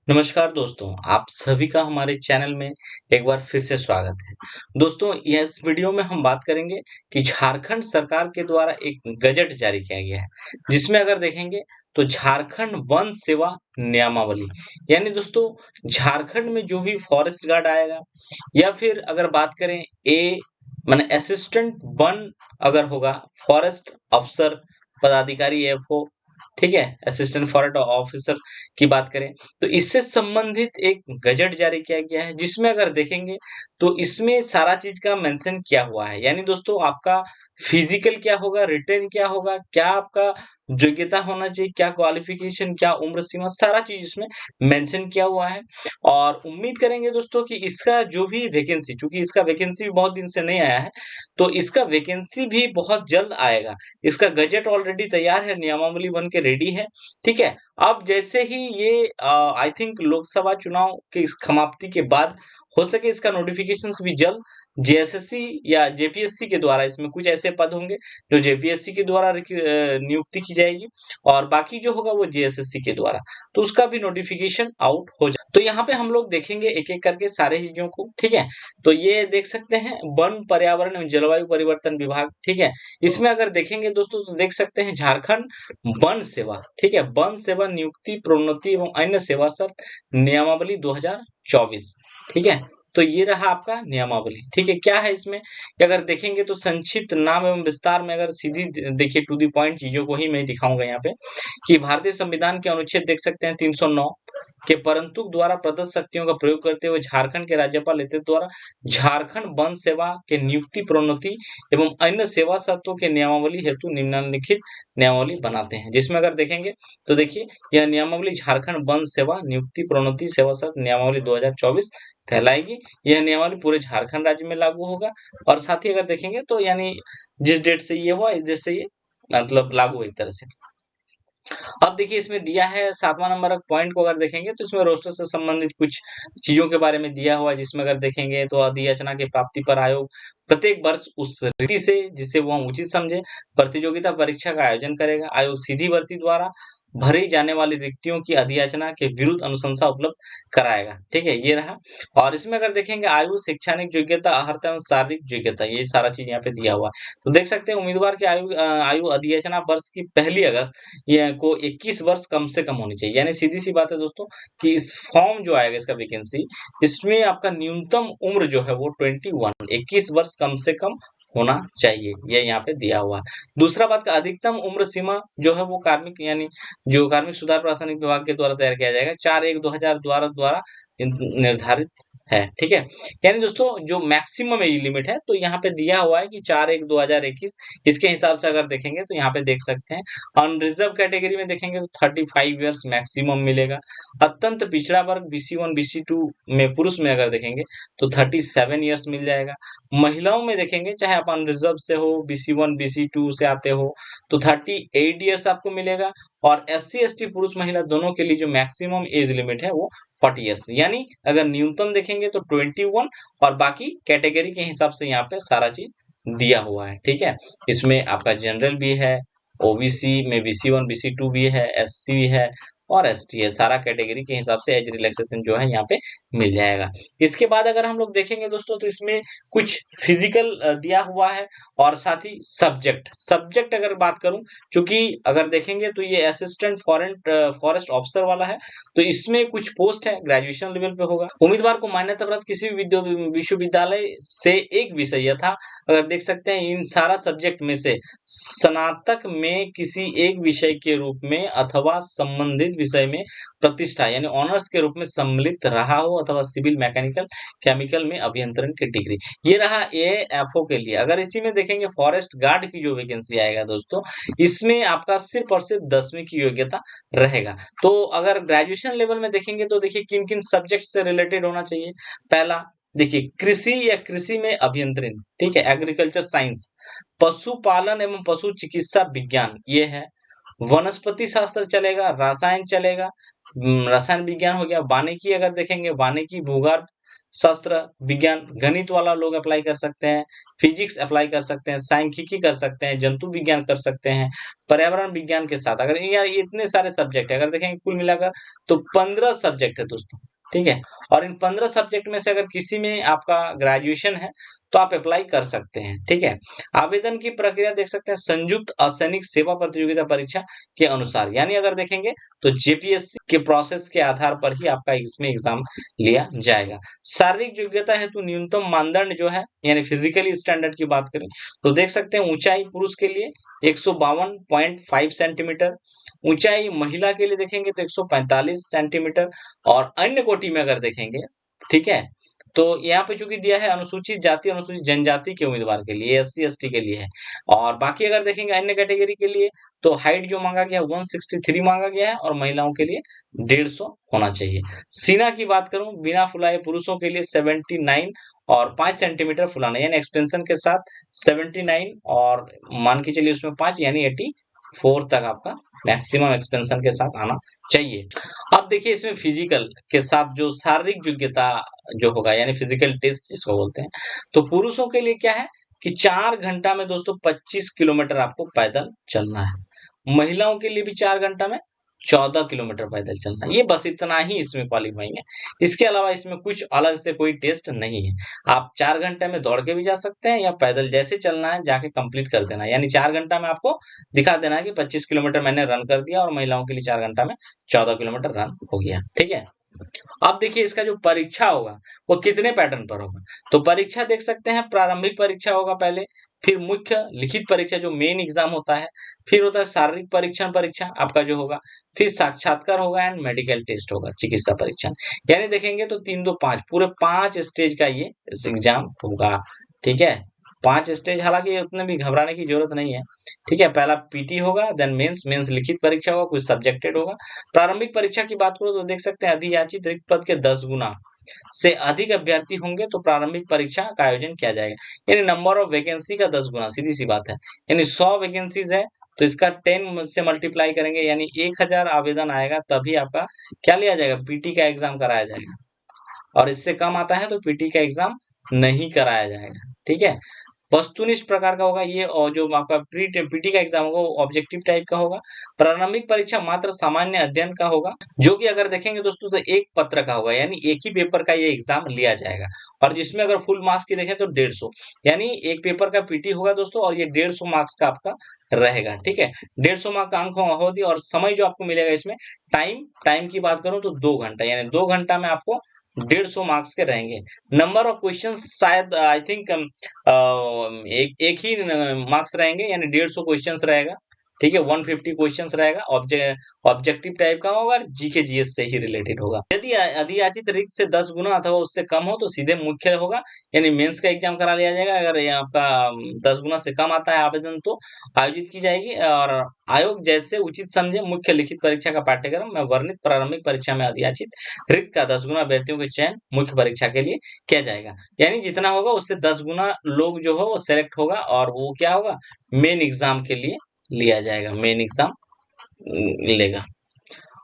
नमस्कार दोस्तों, आप सभी का हमारे चैनल में एक बार फिर से स्वागत है। दोस्तों, इस वीडियो में हम बात करेंगे कि झारखंड सरकार के द्वारा एक गजट जारी किया गया है, जिसमें अगर देखेंगे तो झारखंड वन सेवा नियमावली, यानी दोस्तों झारखंड में जो भी फॉरेस्ट गार्ड आएगा या फिर अगर बात करें माने असिस्टेंट वन अगर होगा, फॉरेस्ट अफसर पदाधिकारी एफओ, ठीक है, असिस्टेंट फॉरेस्ट ऑफिसर की बात करें तो इससे संबंधित एक गजट जारी किया गया है, जिसमें अगर देखेंगे तो इसमें सारा चीज का मेंशन किया हुआ है। यानी दोस्तों आपका फिजिकल क्या होगा, रिटेन क्या होगा, क्या आपका योग्यता होना चाहिए, क्या क्वालिफिकेशन, क्या उम्र सीमा, सारा चीज इसमें मेंशन किया हुआ है। और उम्मीद करेंगे दोस्तों कि इसका जो भी वैकेंसी, चूंकि इसका वैकेंसी भी बहुत दिन से नहीं आया है, तो इसका वैकेंसी भी बहुत जल्द आएगा। इसका गजट ऑलरेडी तैयार है, नियमावली बन के रेडी है, ठीक है। अब जैसे ही ये आई थिंक लोकसभा चुनाव की समाप्ति के बाद हो सके इसका नोटिफिकेशंस भी जल्द जेएसएससी या जेपीएससी के द्वारा, इसमें कुछ ऐसे पद होंगे जो जेपीएससी के द्वारा नियुक्ति की जाएगी और बाकी जो होगा वो जेएसएससी के द्वारा, तो उसका भी नोटिफिकेशन आउट हो जाए। तो यहाँ पे हम लोग देखेंगे एक एक करके सारे चीजों को, ठीक है। तो ये देख सकते हैं वन पर्यावरण एवं जलवायु परिवर्तन विभाग, ठीक है। इसमें अगर देखेंगे दोस्तों तो देख सकते हैं झारखंड वन सेवा, ठीक है, वन सेवा नियुक्ति प्रोन्नति एवं अन्य सेवा शर्त नियमावली 2024, ठीक है। तो ये रहा आपका नियमावली, ठीक है। क्या है इसमें कि अगर देखेंगे तो संक्षिप्त नाम एवं विस्तार में अगर सीधी देखिए टू द पॉइंट चीजों को ही मैं दिखाऊंगा यहाँ पे कि भारतीय संविधान के अनुच्छेद देख सकते हैं 309 के परंतु द्वारा प्रदत्त शक्तियों का प्रयोग करते हुए झारखंड के राज्यपाल लेते द्वारा झारखंड वन सेवा के नियुक्ति प्रोन्नति एवं अन्य सेवा शर्तों के नियमावली हेतु निम्नलिखित नियमावली बनाते हैं। जिसमें अगर देखेंगे तो देखिए यह नियमावली झारखंड वन सेवा नियुक्ति प्रोन्नति सेवा शर्त नियमावली 2024 कहलाएगी। यह नियमावली पूरे झारखंड राज्य में लागू होगा और साथ ही अगर देखेंगे तो यानी जिस डेट से ये हुआ इस डेट से ये मतलब लागू एक तरह से। अब देखिए इसमें दिया है 7वां नंबर पॉइंट को अगर देखेंगे तो इसमें रोस्टर से संबंधित कुछ चीजों के बारे में दिया हुआ है, जिसमें अगर देखेंगे तो अधियाचना की प्राप्ति पर आयोग प्रत्येक वर्ष उस रीति से जिसे वो हम उचित समझे प्रतियोगिता परीक्षा का आयोजन करेगा। आयोग सीधी भर्ती द्वारा भरी जाने वाली रिक्तियों की अधियाचना के विरुद्ध अनुशंसा उपलब्ध कराएगा, ठीक है, ये रहा। और इसमें अगर देखेंगे आयु, शैक्षणिक योग्यता, अर्हता एवं शारीरिक योग्यता, ये सारा चीज यहाँ पे दिया हुआ है। तो देख सकते हैं उम्मीदवार की आयु अधियाचना वर्ष की 1 अगस्त ये को 21 वर्ष कम से कम होनी चाहिए। यानी सीधी सी बात है दोस्तों कि इस फॉर्म जो आएगा इसका वैकेंसी, इसमें आपका न्यूनतम उम्र जो है वो 21 वर्ष कम से कम होना चाहिए, ये यहाँ पे दिया हुआ है। दूसरा बात का अधिकतम उम्र सीमा जो है वो कार्मिक यानी जो कार्मिक सुधार प्रशासनिक विभाग के द्वारा तैयार किया जाएगा 4/1/2000 द्वारा निर्धारित है, ठीक है। यानी दोस्तों जो मैक्सिमम एज लिमिट है तो यहाँ पे दिया हुआ है कि 4/1/2021, इसके हिसाब से अगर देखेंगे तो यहाँ पे देख सकते हैं अनरिजर्व कैटेगरी में देखेंगे तो 35 ईयर्स मैक्सिमम मिलेगा। अत्यंत पिछड़ा वर्ग BC1 BC2 में पुरुष में अगर देखेंगे तो 37 ईयर्स मिल जाएगा। महिलाओं में देखेंगे चाहे आप अनरिजर्व से हो, BC1 BC2 से आते हो तो 38 ईयर्स आपको मिलेगा। और SC ST पुरुष महिला दोनों के लिए जो मैक्सिमम एज लिमिट है वो 40 ईयर्स, यानी अगर न्यूनतम देखेंगे तो 21 और बाकी कैटेगरी के हिसाब से यहाँ पे सारा चीज दिया हुआ है, ठीक है। इसमें आपका जनरल भी है, ओबीसी में BC1 BC2 भी है, SC भी है और ST है। सारा कैटेगरी के हिसाब से एज रिलैक्सेशन जो है यहाँ पे मिल जाएगा। इसके बाद अगर हम लोग देखेंगे दोस्तों तो इसमें कुछ फिजिकल दिया हुआ है और साथ ही सब्जेक्ट अगर बात करूं, क्योंकि अगर देखेंगे तो ये असिस्टेंट फॉरेस्ट ऑफिसर वाला है, तो इसमें कुछ पोस्ट है ग्रेजुएशन लेवल पे होगा। उम्मीदवार को मान्यता प्राप्त किसी भी विश्वविद्यालय से एक विषय था, अगर देख सकते हैं इन सारा सब्जेक्ट में से स्नातक में किसी एक विषय के रूप में अथवा संबंधित विषय में प्रतिष्ठा यानी ऑनर्स के रूप में सम्मिलित रहा हो अथवा सिविल, मैकेनिकल, केमिकल में अभियंत्रण की डिग्री। ये रहा AFO के लिए। अगर इसी में देखेंगे फॉरेस्ट गार्ड की जो वैकेंसी आएगा दोस्तों, इसमें आपका सिर्फ और सिर्फ 10वीं की योग्यता रहेगा। तो अगर ग्रेजुएशन लेवल में देखेंगे तो देखिए किन किन सब्जेक्ट से रिलेटेड होना चाहिए। पहला देखिए कृषि या कृषि में अभियंत्रण, ठीक है, एग्रीकल्चर साइंस, पशुपालन एवं पशु चिकित्सा विज्ञान ये है, वनस्पति शास्त्र चलेगा, रसायन चलेगा, रसायन विज्ञान हो गया, वानिकी अगर देखेंगे वानिकी, भूगर्भ शास्त्र, विज्ञान, गणित वाला लोग अप्लाई कर सकते हैं, फिजिक्स अप्लाई कर सकते हैं, सांख्यिकी कर सकते हैं, जंतु विज्ञान कर सकते हैं, पर्यावरण विज्ञान के साथ अगर यार इतने सारे सब्जेक्ट है, अगर देखेंगे कुल मिलाकर तो 15 सब्जेक्ट है दोस्तों, ठीक है। और इन 15 सब्जेक्ट में से अगर किसी में आपका ग्रेजुएशन है तो आप अप्लाई कर सकते हैं, ठीक है। आवेदन की प्रक्रिया देख सकते हैं संयुक्त असैनिक सेवा प्रतियोगिता परीक्षा के अनुसार, यानी अगर देखेंगे तो जेपीएससी के प्रोसेस के आधार पर ही आपका इसमें एग्जाम लिया जाएगा। शारीरिक योग्यता हेतु न्यूनतम मानदंड जो है यानी फिजिकली स्टैंडर्ड की बात करें तो देख सकते हैं ऊंचाई पुरुष के लिए 152.5 सेंटीमीटर, ऊंचाई महिला के लिए देखेंगे तो 145 सेंटीमीटर, और अन्य कोटि में अगर देखेंगे, ठीक है, तो यहाँ पे चूंकि दिया है अनुसूचित जाति अनुसूचित जनजाति के उम्मीदवार के लिए, एससी एसटी के लिए है, और बाकी अगर देखेंगे अन्य कैटेगरी के लिए तो हाइट जो मांगा गया है 163 मांगा गया है, और महिलाओं के लिए 150 होना चाहिए। सीना की बात करूं बिना फुलाए पुरुषों के लिए 79 और 5 सेंटीमीटर फुलाना, यानी एक्सपेंशन के साथ 79 और मान के चलिए उसमें 5 यानी 84 तक आपका मैक्सिमम एक्सपेंशन के साथ आना चाहिए। अब देखिए इसमें फिजिकल के साथ जो शारीरिक योग्यता जो होगा यानी फिजिकल टेस्ट जिसको बोलते हैं, तो पुरुषों के लिए क्या है कि 4 घंटा में दोस्तों 25 किलोमीटर आपको पैदल चलना है, महिलाओं के लिए भी 4 घंटा में 14 किलोमीटर पैदल चलना है। ये बस इतना ही इसमें क्वालिफाइंग है, इसके अलावा इसमें कुछ अलग से कोई टेस्ट नहीं है। आप 4 घंटे में दौड़ के भी जा सकते हैं या पैदल जैसे चलना है जाके कंप्लीट कर देना है, यानी 4 घंटा में आपको दिखा देना है कि 25 किलोमीटर मैंने रन कर दिया, और महिलाओं के लिए 4 घंटा में 14 किलोमीटर रन हो गया, ठीक है। अब देखिए इसका जो परीक्षा होगा वो कितने पैटर्न पर होगा, तो परीक्षा देख सकते हैं प्रारंभिक परीक्षा होगा पहले, फिर मुख्य लिखित परीक्षा जो मेन एग्जाम होता है, फिर होता है शारीरिक परीक्षण परीक्षा आपका जो होगा, फिर साक्षात्कार होगा एंड मेडिकल टेस्ट होगा, चिकित्सा परीक्षण, यानी देखेंगे तो 3 2 5 पूरे 5 स्टेज का ये एग्जाम होगा, ठीक है। 5 स्टेज, हालांकि उतने भी घबराने की जरूरत नहीं है, ठीक है। पहला पीटी होगा, देन मेंस लिखित परीक्षा होगा, कुछ सब्जेक्टेड होगा। प्रारंभिक परीक्षा की बात करो तो देख सकते हैं अधियाचित रिक्त पद के 10 गुना से अधिक अभ्यर्थी होंगे तो प्रारंभिक परीक्षा का आयोजन किया जाएगा, यानी नंबर ऑफ वैकेंसी का 10 गुना, सीधी सी बात है, यानी 100 वैकेंसीज है तो इसका 10 से मल्टीप्लाई करेंगे यानी 1000 आवेदन आएगा, तभी आपका क्या लिया जाएगा, पीटी का एग्जाम कराया जाएगा, और इससे कम आता है तो पीटी का एग्जाम नहीं कराया जाएगा, ठीक है। वस्तुनिष्ठ प्रकार का होगा ये, और जो आपका पीटी का एग्जाम होगा वो ऑब्जेक्टिव टाइप का होगा। प्रारंभिक परीक्षा मात्र सामान्य अध्ययन का होगा, जो कि अगर देखेंगे दोस्तों तो एक पत्र का होगा, यानी एक ही पेपर का ये एग्जाम लिया जाएगा, और जिसमें अगर फुल मार्क्स की देखें तो 150, यानी एक पेपर का पीटी होगा दोस्तों, और ये 150 मार्क्स का आपका रहेगा, ठीक है। 150 मार्क का अंक होगी, और समय जो आपको मिलेगा इसमें टाइम की बात करूं तो 2 घंटा, यानी 2 घंटा में आपको 150 मार्क्स के रहेंगे। नंबर ऑफ क्वेश्चन शायद आई थिंक एक ही मार्क्स रहेंगे, यानी 150 क्वेश्चंस रहेगा, ठीक है। 150 क्वेश्चंस रहेगा, ऑब्जेक्टिव टाइप का होगा, जीके जीएस से ही रिलेटेड होगा। यदि अधियाचित रिक्त से 10 गुना अथवा उससे कम हो तो सीधे मुख्य होगा, यानी मेंस का एग्जाम करा लिया जाएगा। अगर ये आपका 10 गुना से कम आता है आवेदन तो आयोजित की जाएगी, और आयोग जैसे उचित समझे मुख्य लिखित परीक्षा का पाठ्यक्रम में वर्णित प्रारंभिक परीक्षा में अधियाचित रिक्त का 10 गुना अभ्यर्थियों के चयन मुख्य परीक्षा के लिए किया जाएगा, यानी जितना होगा उससे 10 गुना लोग जो हो वो सेलेक्ट होगा, और वो क्या होगा, मेन एग्जाम के लिए लिया जाएगा, मेन एग्जाम लेगा।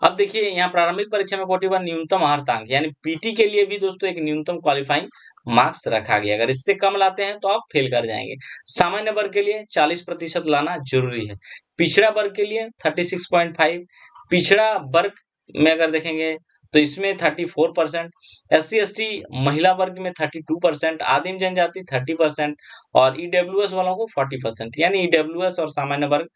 अब देखिए यहाँ प्रारंभिक परीक्षा में कोटि बार न्यूनतम अर्हतांक, यानी पीटी के लिए भी दोस्तों एक न्यूनतम क्वालिफाइंग मार्क्स रखा गया, अगर इससे कम लाते हैं तो आप फेल कर जाएंगे। सामान्य वर्ग के लिए 40% लाना जरूरी है, पिछड़ा वर्ग के लिए 36.5, पिछड़ा वर्ग में अगर देखेंगे तो इसमें 34%, एससी एसटी महिला वर्ग में 32%, आदिम जनजाति 30%, और ईडब्ल्यूएस वालों को 40%, यानी ईडब्ल्यूएस और सामान्य वर्ग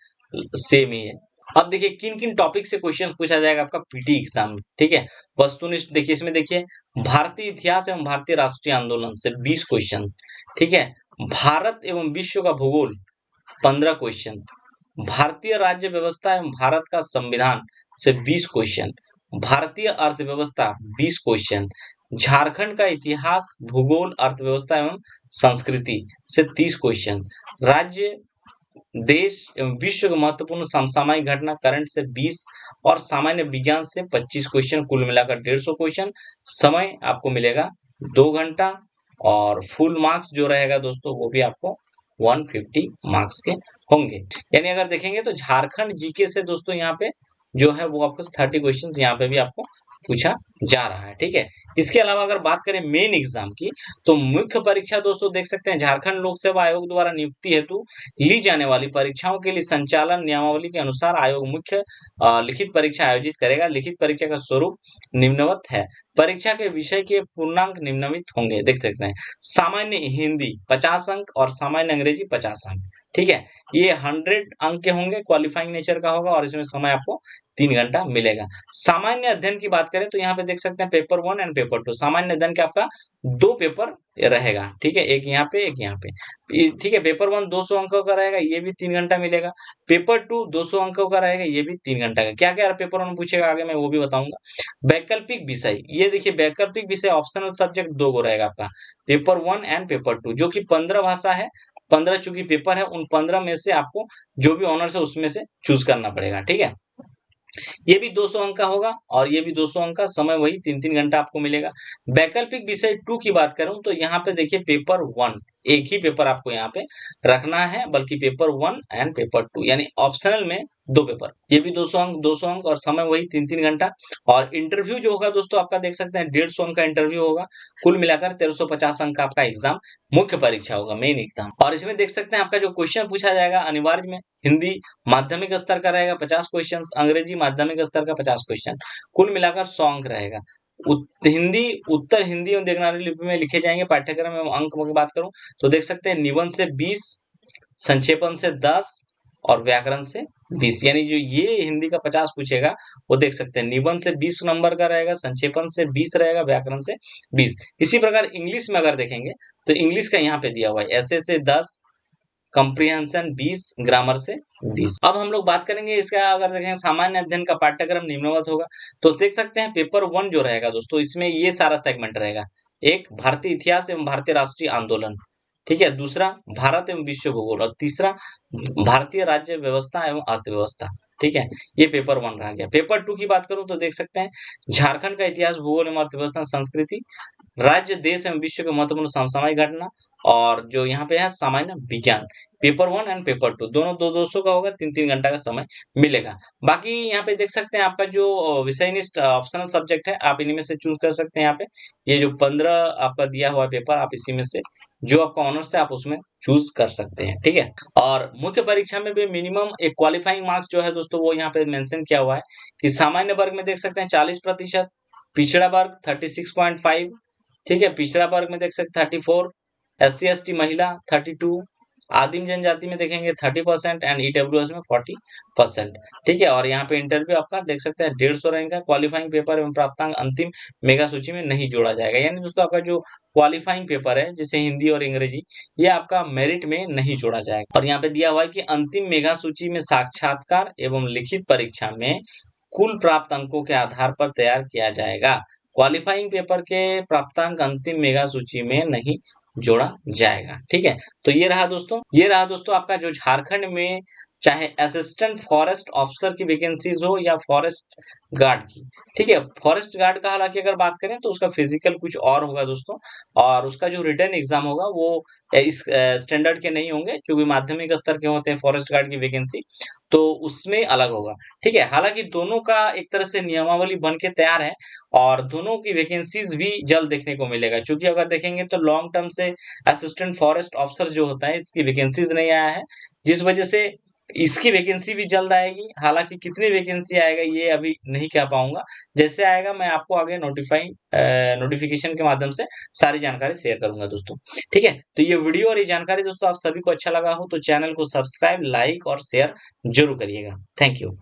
सेम ही है। अब देखिए किन किन टॉपिक से क्वेश्चन पूछा जाएगा आपका पीटी एग्जाम में, ठीक है। वस्तुनिष्ठ देखिए इसमें देखिए भारतीय इतिहास एवं भारतीय राष्ट्रीय आंदोलन से 20 क्वेश्चन, ठीक है। भारत एवं विश्व का भूगोल 15 क्वेश्चन, भारतीय राज्य व्यवस्था एवं भारत का संविधान से 20 क्वेश्चन, भारतीय अर्थव्यवस्था 20 क्वेश्चन, झारखंड का इतिहास भूगोल अर्थव्यवस्था एवं संस्कृति से 30 क्वेश्चन, राज्य देश एवं विश्व के महत्वपूर्ण समसामयिक घटना करंट से 20, और सामान्य विज्ञान से 25 क्वेश्चन, कुल मिलाकर 150 क्वेश्चन। समय आपको मिलेगा 2 घंटा, और फुल मार्क्स जो रहेगा दोस्तों वो भी आपको 150 मार्क्स के होंगे। यानी अगर देखेंगे तो झारखंड जीके से दोस्तों यहाँ पे जो है वो आपको 30 क्वेश्चन यहाँ पे भी आपको पूछा जा रहा है, ठीक है। इसके अलावा अगर बात करें मेन एग्जाम की, तो मुख्य परीक्षा दोस्तों देख सकते हैं झारखंड लोक सेवा आयोग द्वारा नियुक्ति हेतु ली जाने वाली परीक्षाओं के लिए संचालन नियमावली के अनुसार आयोग मुख्य लिखित परीक्षा आयोजित करेगा। लिखित परीक्षा का स्वरूप निम्नवत है। परीक्षा के विषय के पूर्णांक निम्नलिखित होंगे, देख सकते हैं। सामान्य हिंदी 50 अंक और सामान्य अंग्रेजी 50 अंक। ठीक है, ये 100 अंक के होंगे, क्वालिफाइंग नेचर का होगा और इसमें समय आपको 3 घंटा मिलेगा। सामान्य अध्ययन की बात करें तो यहाँ पे देख सकते हैं पेपर 1 एंड पेपर 2। सामान्य अध्ययन के आपका 2 पेपर रहेगा। ठीक है, एक यहाँ पे एक यहाँ पे। ठीक है, पेपर 1 200 अंकों का रहेगा, ये भी 3 घंटा मिलेगा। पेपर 2 200 अंकों का रहेगा, ये भी 3 घंटा का। क्या क्या पेपर 1 पूछेगा आगे मैं वो भी बताऊंगा। वैकल्पिक विषय, ये देखिए वैकल्पिक विषय ऑप्शनल सब्जेक्ट 2 को रहेगा आपका, पेपर 1 एंड पेपर 2, जो कि 15 भाषा है। 15 चूंकि पेपर है, उन 15 में से आपको जो भी ऑनर्स है उसमें से चूज करना पड़ेगा। ठीक है, ये भी 200 अंक का होगा और ये भी 200 अंक का। समय वही 3-3 घंटा आपको मिलेगा। वैकल्पिक विषय 2 की बात करूं तो यहाँ पे देखिए पेपर 1, एक ही पेपर आपको यहाँ पे रखना है, बल्कि पेपर 1 एंड पेपर 2, यानी ऑप्शनल में 2 पेपर। ये भी 200 अंक और समय वही 3-3 घंटा। और इंटरव्यू जो होगा दोस्तों आपका देख सकते हैं 150 अंक का इंटरव्यू होगा। कुल मिलाकर 1350 अंक का आपका एग्जाम मुख्य परीक्षा होगा, मेन एग्जाम। और इसमें देख सकते हैं आपका जो क्वेश्चन पूछा जाएगा अनिवार्य में हिंदी माध्यमिक स्तर का रहेगा 50 क्वेश्चन, अंग्रेजी माध्यमिक स्तर का 50 क्वेश्चन, कुल मिलाकर 100 अंक रहेगा। हिंदी उत्तर हिंदी और देवनागरी लिपि में लिखे जाएंगे। पाठ्यक्रम में अंक की बात करूं तो देख सकते हैं निबंध से 20, संक्षेपण से 10 और व्याकरण से 20, यानी जो ये हिंदी का 50 पूछेगा वो देख सकते हैं निबंध से 20 नंबर का रहेगा, संक्षेपण से 20 रहेगा, व्याकरण से 20। इसी प्रकार इंग्लिश में अगर देखेंगे तो इंग्लिश का यहाँ पे दिया हुआ है ऐसे से 10, कॉम्प्रिहेंशन 20, ग्रामर से 20। अब हम लोग बात करेंगे इसका, अगर देखें सामान्य अध्ययन का पाठ्यक्रम निम्नवत होगा। तो देख सकते हैं पेपर 1 जो रहेगा दोस्तों, इसमें ये सारा सेगमेंट रहेगा। एक भारतीय इतिहास एवं भारतीय राष्ट्रीय आंदोलन, ठीक है, दूसरा भारत एवं विश्व भूगोल और तीसरा भारतीय राज्य व्यवस्था एवं अर्थव्यवस्था। ठीक है, ये पेपर 1 रह गया। पेपर 2 की बात करूं तो देख सकते हैं झारखंड का इतिहास, भूगोल एवं अर्थव्यवस्था, संस्कृति, राज्य, देश एवं विश्व के महत्वपूर्ण समसामयिक घटना, और जो यहाँ पे है सामान्य विज्ञान। पेपर 1 एंड पेपर 2 दोनों 200 का होगा, 3-3 घंटा का समय मिलेगा। बाकी यहाँ पे देख सकते हैं आपका जो विषयनिष्ठ ऑप्शनल सब्जेक्ट है, आप इन्हीं में से चूज कर सकते हैं। यहाँ पे ये जो 15 आपका दिया हुआ पेपर, आप इसी में से जो आपका ऑनर्स है आप उसमें चूज कर सकते हैं। ठीक है, और मुख्य परीक्षा में भी मिनिमम एक क्वालिफाइंग मार्क्स जो है दोस्तों वो यहाँ पे मेंशन किया हुआ है कि सामान्य वर्ग में देख सकते हैं 40%, पिछड़ा वर्ग 36.5, ठीक है, पिछड़ा वर्ग में देख सकते 34, SC/ST महिला 32, आदिम जनजाति में देखेंगे 30% एंड EWS में 40%। ठीक है, और यहाँ पे इंटरव्यू आपका देख सकते हैं 150 रहेगा। क्वालिफाइंग पेपर एवं प्राप्तांक अंतिम मेगा सूची में नहीं जोड़ा जाएगा, यानी दोस्तों आपका जो क्वालिफाइंग पेपर है जैसे हिंदी और अंग्रेजी, ये आपका मेरिट में नहीं जोड़ा जाएगा। और यहाँ पे दिया हुआ है कि अंतिम मेगा सूची में साक्षात्कार एवं लिखित परीक्षा में कुल प्राप्त अंकों के आधार पर तैयार किया जाएगा। क्वालिफाइंग पेपर के प्राप्तांक अंतिम मेगा सूची में नहीं जोड़ा जाएगा। ठीक है, तो ये रहा दोस्तों आपका जो झारखंड में चाहे असिस्टेंट फॉरेस्ट ऑफिसर की वैकेंसीज हो या फॉरेस्ट गार्ड की। ठीक है, फॉरेस्ट गार्ड का हालांकि अगर बात करें तो उसका फिजिकल कुछ और होगा दोस्तों, और उसका जो रिटर्न एग्जाम होगा वो इस स्टैंडर्ड के नहीं होंगे, जो भी माध्यमिक स्तर के होते हैं फॉरेस्ट गार्ड की वैकेंसी, तो उसमें अलग होगा। ठीक है, हालांकि दोनों का एक तरह से नियमावली बन के तैयार है और दोनों की वैकेंसीज भी जल्द देखने को मिलेगा, क्योंकि अगर देखेंगे तो लॉन्ग टर्म से असिस्टेंट फॉरेस्ट ऑफिसर जो होता है इसकी वैकेंसीज नहीं आया है, जिस वजह से इसकी वैकेंसी भी जल्द आएगी। हालांकि कितनी वैकेंसी आएगा ये अभी नहीं कह पाऊंगा, जैसे आएगा मैं आपको आगे नोटिफिकेशन के माध्यम से सारी जानकारी शेयर करूंगा दोस्तों। ठीक है, तो ये वीडियो और ये जानकारी दोस्तों आप सभी को अच्छा लगा हो तो चैनल को सब्सक्राइब, लाइक और शेयर जरूर करिएगा। Thank you.